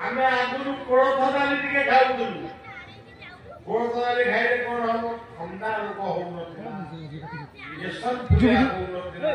ଆମେ ଆଗରୁ କୋଳଥ ଡାଲି ଟିକେ ଖାଉଥିଲୁ। କୋଳଥ ଡାଲି ଖାଇଲେ କଣ ହବ? ଥଣ୍ଡା ରୋଗ ହଉନଥିଲା, ଏସନଫୁଲିଆ ହଉନଥିଲା,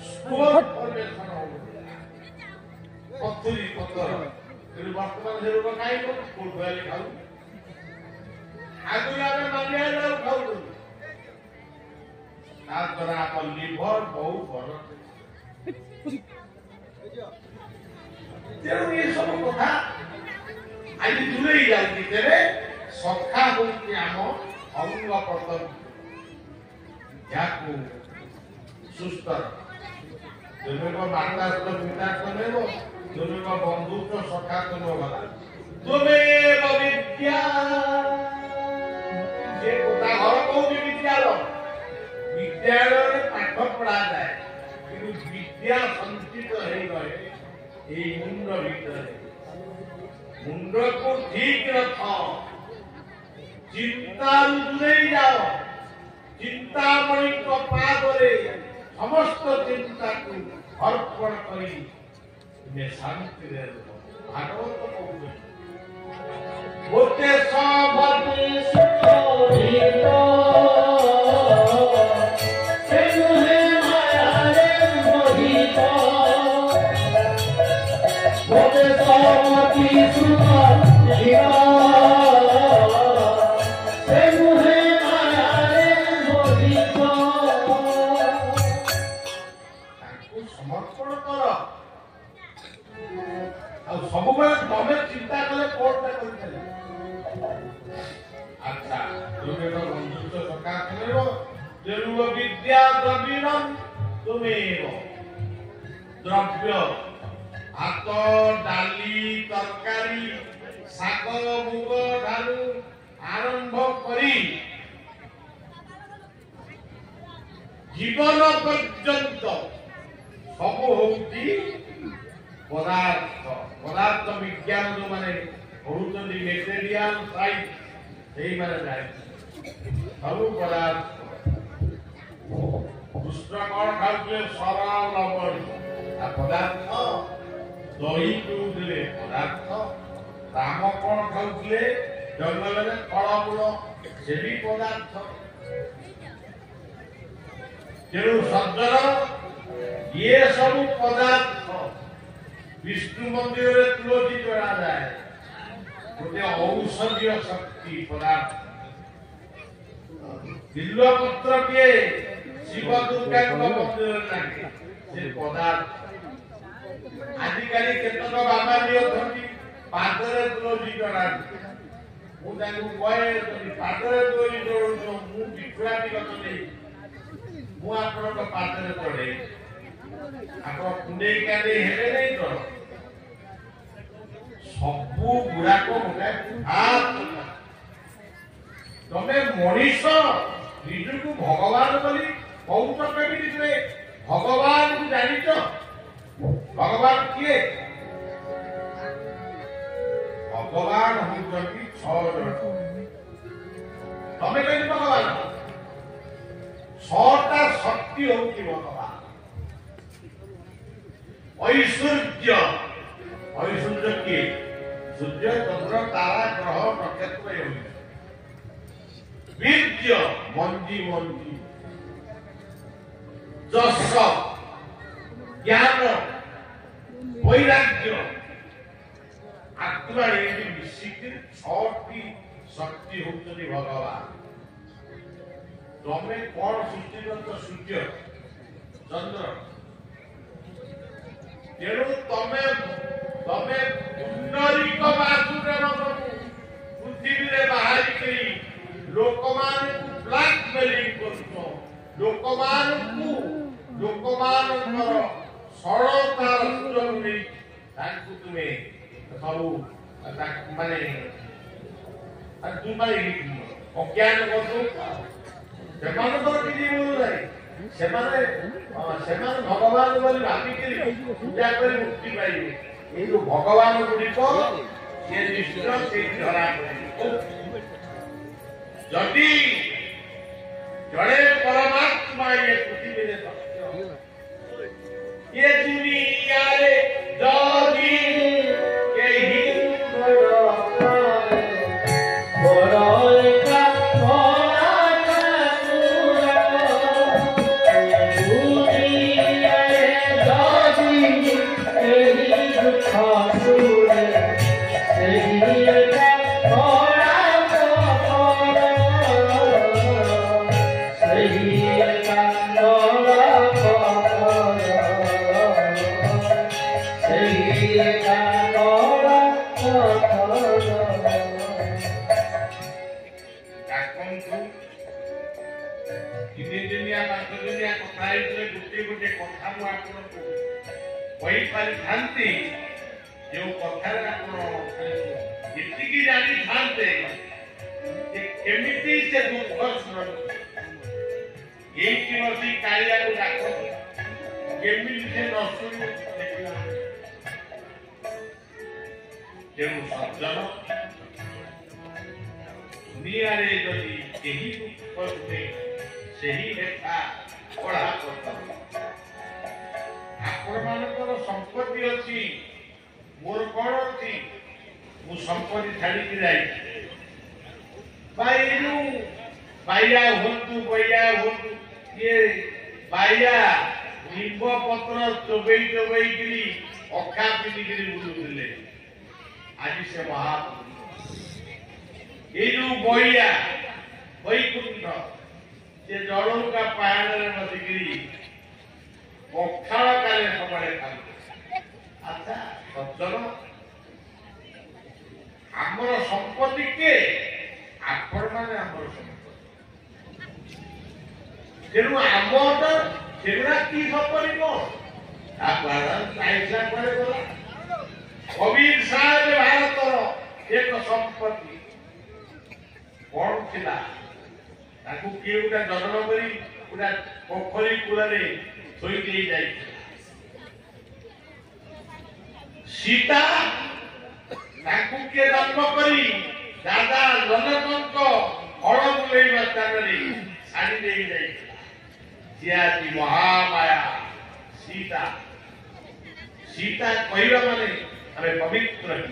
ଷ୍ଟୋନ୍ ଫର୍ମେସନ ହଉନଥିଲା, ପଥୁରୀ ପଥର। କିନ୍ତୁ ବର୍ତ୍ତମାନ ସେ ରୋଗ କାହିଁ କରୁ? କୋଳଥ ଡାଲି ଖାଉ। ଆଗରୁ ଆମେ ମାଣ୍ଡିଆ ଯାଉ ଖାଉଥିଲୁ, ତା ଦ୍ୱାରା ଆମ ଲିଭର ବହୁତ ଭଲ। ତେଣୁ ଏ ସବୁ କଥା ଆଜି ଦୂରେଇ ଯାଉଛି। ତେବେ ସଖା ହଉଛି ଆମ ଅଙ୍ଗ ପ୍ରତ୍ୟଙ୍ଗ, ଯାହାକୁ ସୁସ୍ଥ ତୁମେ ମାତା ପିତା ତୁମେ ତୁମେ ବନ୍ଧୁ ତ ସଖା ତୁମ ଗଲା ତୁମେ ବିଦ୍ୟା। ସେ କଥା ଘର କହୁଛି ବିଦ୍ୟାଳୟ, ବିଦ୍ୟାଳୟରେ ପାଠ ପଢାଯାଏ, କିନ୍ତୁ ବିଦ୍ୟା ସଞ୍ଚିତ ହେଇଗଲେ এই মুন্ড ভিতরে। মুন্ডକୁ ঠিক ରଖ, ଚିନ୍ତାରୁ ଦୂରେଇ ଯାଅ। ଚିନ୍ତାମଣିଙ୍କ ପାଦରେ ସମସ୍ତ ଚିନ୍ତାକୁ ଅର୍ପଣ କରି ତୁମେ ଶାନ୍ତିରେ ରୁହ। ଭାଗବତ କହୁଛନ୍ତି ଗୋଟେ ସବତେ ସୁଖ ଭିତ ସେ ନୁହେଁ ମାୟାରେ ମୋହିତ। ଗୋଟେ ସବତି ସୁଖ ଭିତ ସେ ନୁହେଁ ମାୟାରେ ମୋହିତ। ତାଙ୍କୁ ସମର୍ପଣ କର। ଆଉ ସବୁବେଳେ ତମେ ଚିନ୍ତା କଲେ କୋଉଟା କରିପାରିବ? ଆଚ୍ଛା, ତୁମେ ବନ୍ଧୁତ୍ୱ ସଖା ତୁମେବ, ତେଣୁ ବିଦ୍ୟା ଦ୍ରବିଣଂ ତୁମେବ। ଦ୍ରବ୍ୟ ଭାତ ଡାଲି ତରକାରୀ ଶାଗ ମୁଗ ଠାରୁ ଆରମ୍ଭ କରି ଜୀବନ ପର୍ଯ୍ୟନ୍ତ ସବୁ ହଉଛି ପଦାର୍ଥ। ପଦାର୍ଥ ବିଜ୍ଞାନ ଯୋଉମାନେ ପଢୁଛନ୍ତି ମେଟେରିଆଲ ସାଇନ୍ସ ସେଇମାନେ ଜାଣିଛନ୍ତି ସବୁ ପଦାର୍ଥ। କୃଷ୍ଣ କଣ ଖାଉଥିଲେ? ସରଳ ଲବଣୀ ପଦାର୍ଥ। ଦହି ପିଉଥିଲେ ପଦାର୍ଥ। ରାମ କଣ ଖାଉଥିଲେ? ଜଙ୍ଗଲରେ ଫଳମୂଳ, ସେ ବି ପଦାର୍ଥ। ତେଣୁ ସଜ୍ଜନ ଇଏ ସବୁ ପଦାର୍ଥ। ବିଷ୍ଣୁ ମନ୍ଦିରରେ ତୁଳସୀ ଚଢାଯାଏ, ଗୋଟେ ଔଷଧୀୟ ଶକ୍ତି ପଦାର୍ଥ। ବିଲ୍ୱପତ୍ର କିଏ? ଶିବ ଦୁର୍ଗାଙ୍କ ମନ୍ଦିରରେ ଲାଗେ, ସେ ପଦାର୍ଥ। ଆଜିକାଲି କେତେକ ବାବା ବି ଅଛନ୍ତି ପାଦରେ ତୁଳସୀ ଚଢାନ୍ତି। ମୁଁ ତାଙ୍କୁ କହେ ଯଦି ପାଦରେ ତୁଳସୀ ଚଢଉଛ, ମୁଁ ବିଛୁଆଟି ଗଛ ନେଇ ମୁଁ ଆପଣଙ୍କ ପାଦରେ ଚଢେଇ, ଆପଣ କୁଣ୍ଡେଇ କାଣ୍ଡେଇ ହେଲେ ନାଇଁ ତ? ସବୁ ଗୁଡାକ ଗୋଟେ ତମେ ମଣିଷ ନିଜକୁ ଭଗବାନ ବୋଲି କହୁଛ କେମିତି? ତୁମେ ଭଗବାନକୁ ଜାଣିଛ? ଭଗବାନ କିଏ? ଭଗବାନ ହଉଛନ୍ତି 6 ଜଣ। ତମେ କେମିତି ଭଗବାନ? 6ଟା ଶକ୍ତି ହଉଛି ଭଗବାନ। ଐଶ୍ୱର୍ଯ୍ୟ, ଐଶ୍ୱର୍ଯ୍ୟ କିଏ? ସୂର୍ଯ୍ୟ ଚନ୍ଦ୍ର ତାରା ଗ୍ରହ ନକ୍ଷତ୍ର ହେଉଛି। ବୀର୍ଯ୍ୟ ମଞ୍ଜି ମଞ୍ଜି। ଯଶ ଜ୍ଞାନ ବୈରାଗ୍ୟ ଆତ୍ମା ଏମିତି ମିଶିକି 6ଟି ଶକ୍ତି ହଉଛନ୍ତି ଭଗବାନ। ତମେ କଣ ସୃଷ୍ଟି କରିଛ? ସୂର୍ଯ୍ୟ ଚନ୍ଦ୍ର। ତେଣୁ ତମେ ପୁଣ୍ଡରୀକ ବାସୁଦେବ ପୃଥିବୀରେ ବାହାରିକି ଲୋକମାନଙ୍କୁ ବ୍ଲାକମେଲିଂ କରୁଛ। ଲୋକମାନଙ୍କର ସରଳତାର ସୁଯୋଗ ନେଇ ତାଙ୍କୁ ତୁମେ ସବୁ ମାନେ ଅଜ୍ଞାନ କରୁଛ। ସେମାନଙ୍କର କିଛି ମୂଳ ନାହିଁ। ସେମାନେ ଭଗବାନ ବୋଲି ଭାବିକିରି ପୂଜା କରି ମୁକ୍ତି ପାଇବେ। ଏଇ ଯୋଉ ଭଗବାନ ଗୁଡିକ ସେ ନିଶ୍ଚୟ ସେଇଠି ଧରା ପଡ଼ିବ। ଯଦି ଜଣେ ପରମାତ୍ମା ଇଏ ପୃଥିବୀରେ ସତ୍ୟ, ଏ ଦୁନିଆରେ ଯଦି କେହି कथा गोटे गोटे कथा मुझे पारि जो कथा ये जानी थाते केमिति से दुख शुण ये कालिया को डाक केमिति से न शुणी तेणु सज्जन दुनिया जदि यही दुख शुणे से ही लेखा पढ़ा करता आपण मानकर संपत्ति अच्छी मोर कौन अच्छी मु संपत्ति छाड़ी जाई बाइया होतु बैया होतु ये बाइया निम्ब पत्र चोबई चोबई गिरी अखा पिंधिकी बुलुले आज से महापुरुष ये जो बैया वैकुंठ से जड़ों का पहाड़ में बसिकी पखाड़ काले सबले खाते अच्छा सज्जन आमर संपत्ति के आपण माने आमर संपत्ति तेणु आम सेगुड़ा की संपत्ति कौन पैसा करे गला कबीर साहेब भारत एक संपत्ति कौन थिला ताकू किए गोटे जन्म करी गोटे पोखरी कूल थोई दे जाई सीता ताकू के जन्म करी दादा जनक हल बुलेवा स्थान छाड़ी दे जाई सियासी महामाया सीता सीता कहवा माने हमें पवित्र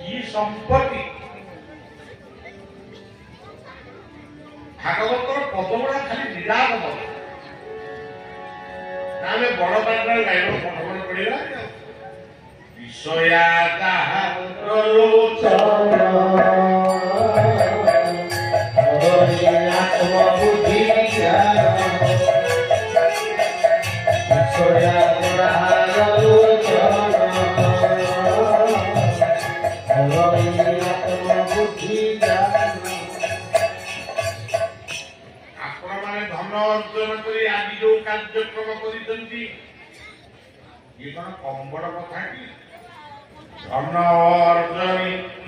ये संपत्ति भागवतर पदगुड़ा खाली निराम ना बड़ बाजार गाइब पठन पड़ा विषया कार्यक्रम कम बड़ कथा कि धन अर्जनी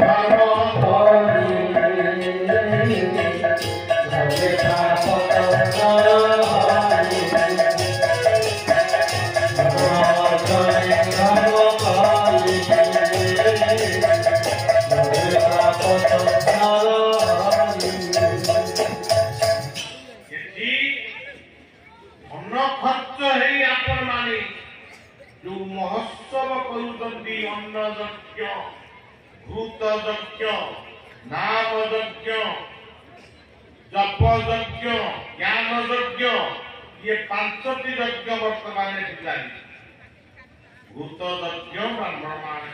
जो महोत्सव करुचंती अन्न यज्ञ भूत यज्ञ नाम यज्ञ जप यज्ञ ज्ञान यज्ञ ये पांचटी यज्ञ वर्तमान भूत यज्ञ ब्राह्मण मान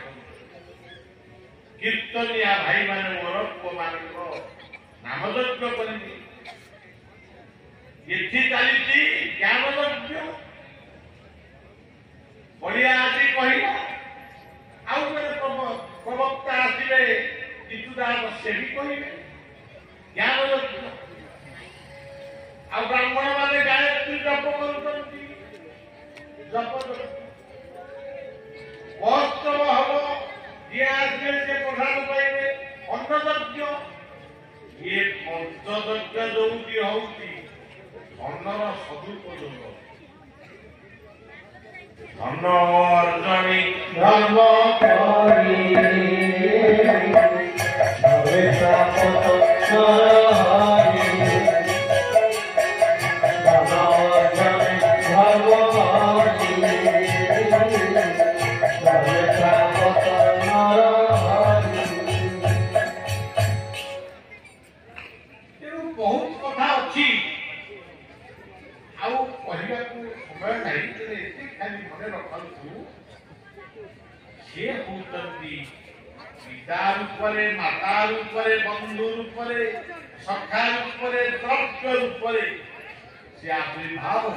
कीर्तनिया भाई मान मोर पुओ मान नाम यज्ञ करेंगे ये चली ज्ञान यज्ञ बढ़िया आदि कहला आउ प्रवक्ता आसिले किचुदा से भी कहे ज्ञान आ ब्राह्मण माने गायत्री जप करुचंती जप महोत्सव हम ये आसिले से प्रधान पाइबे अन्न यज्ञ ये पंचयज्ञ जो होती अन्नर सदुपयोग धन अर्जनी धर्म करी बहुत कथा अच्छी आउ कहवा समय नहीं खाली मन रखु सी होती पिता रूप माता रूप बंधु रूप सखा रूप द्रव्य रूप से आविर्भाव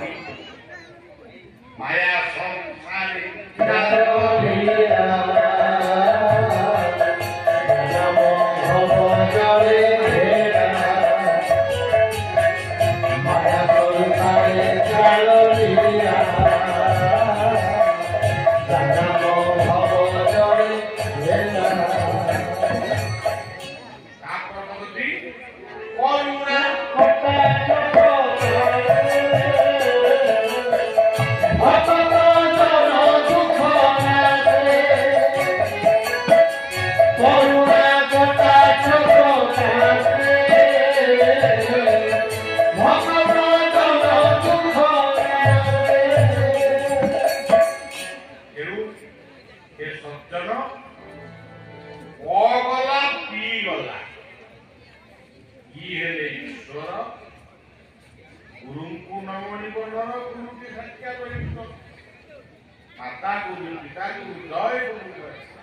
माया संसार ଏ ସଜ୍ଜନ ଅଗଲା ପିଗଲା ଇ ହେଲେ ଈଶ୍ୱର ଗୁରୁଙ୍କୁ ନ ମଣିବ ନର ଗୁରୁଙ୍କୁ ସାକ୍ଷା କରିବ ମାତା ଗୁରୁ ପିତା ଗୁରୁ ଜୟ ଗୁରୁ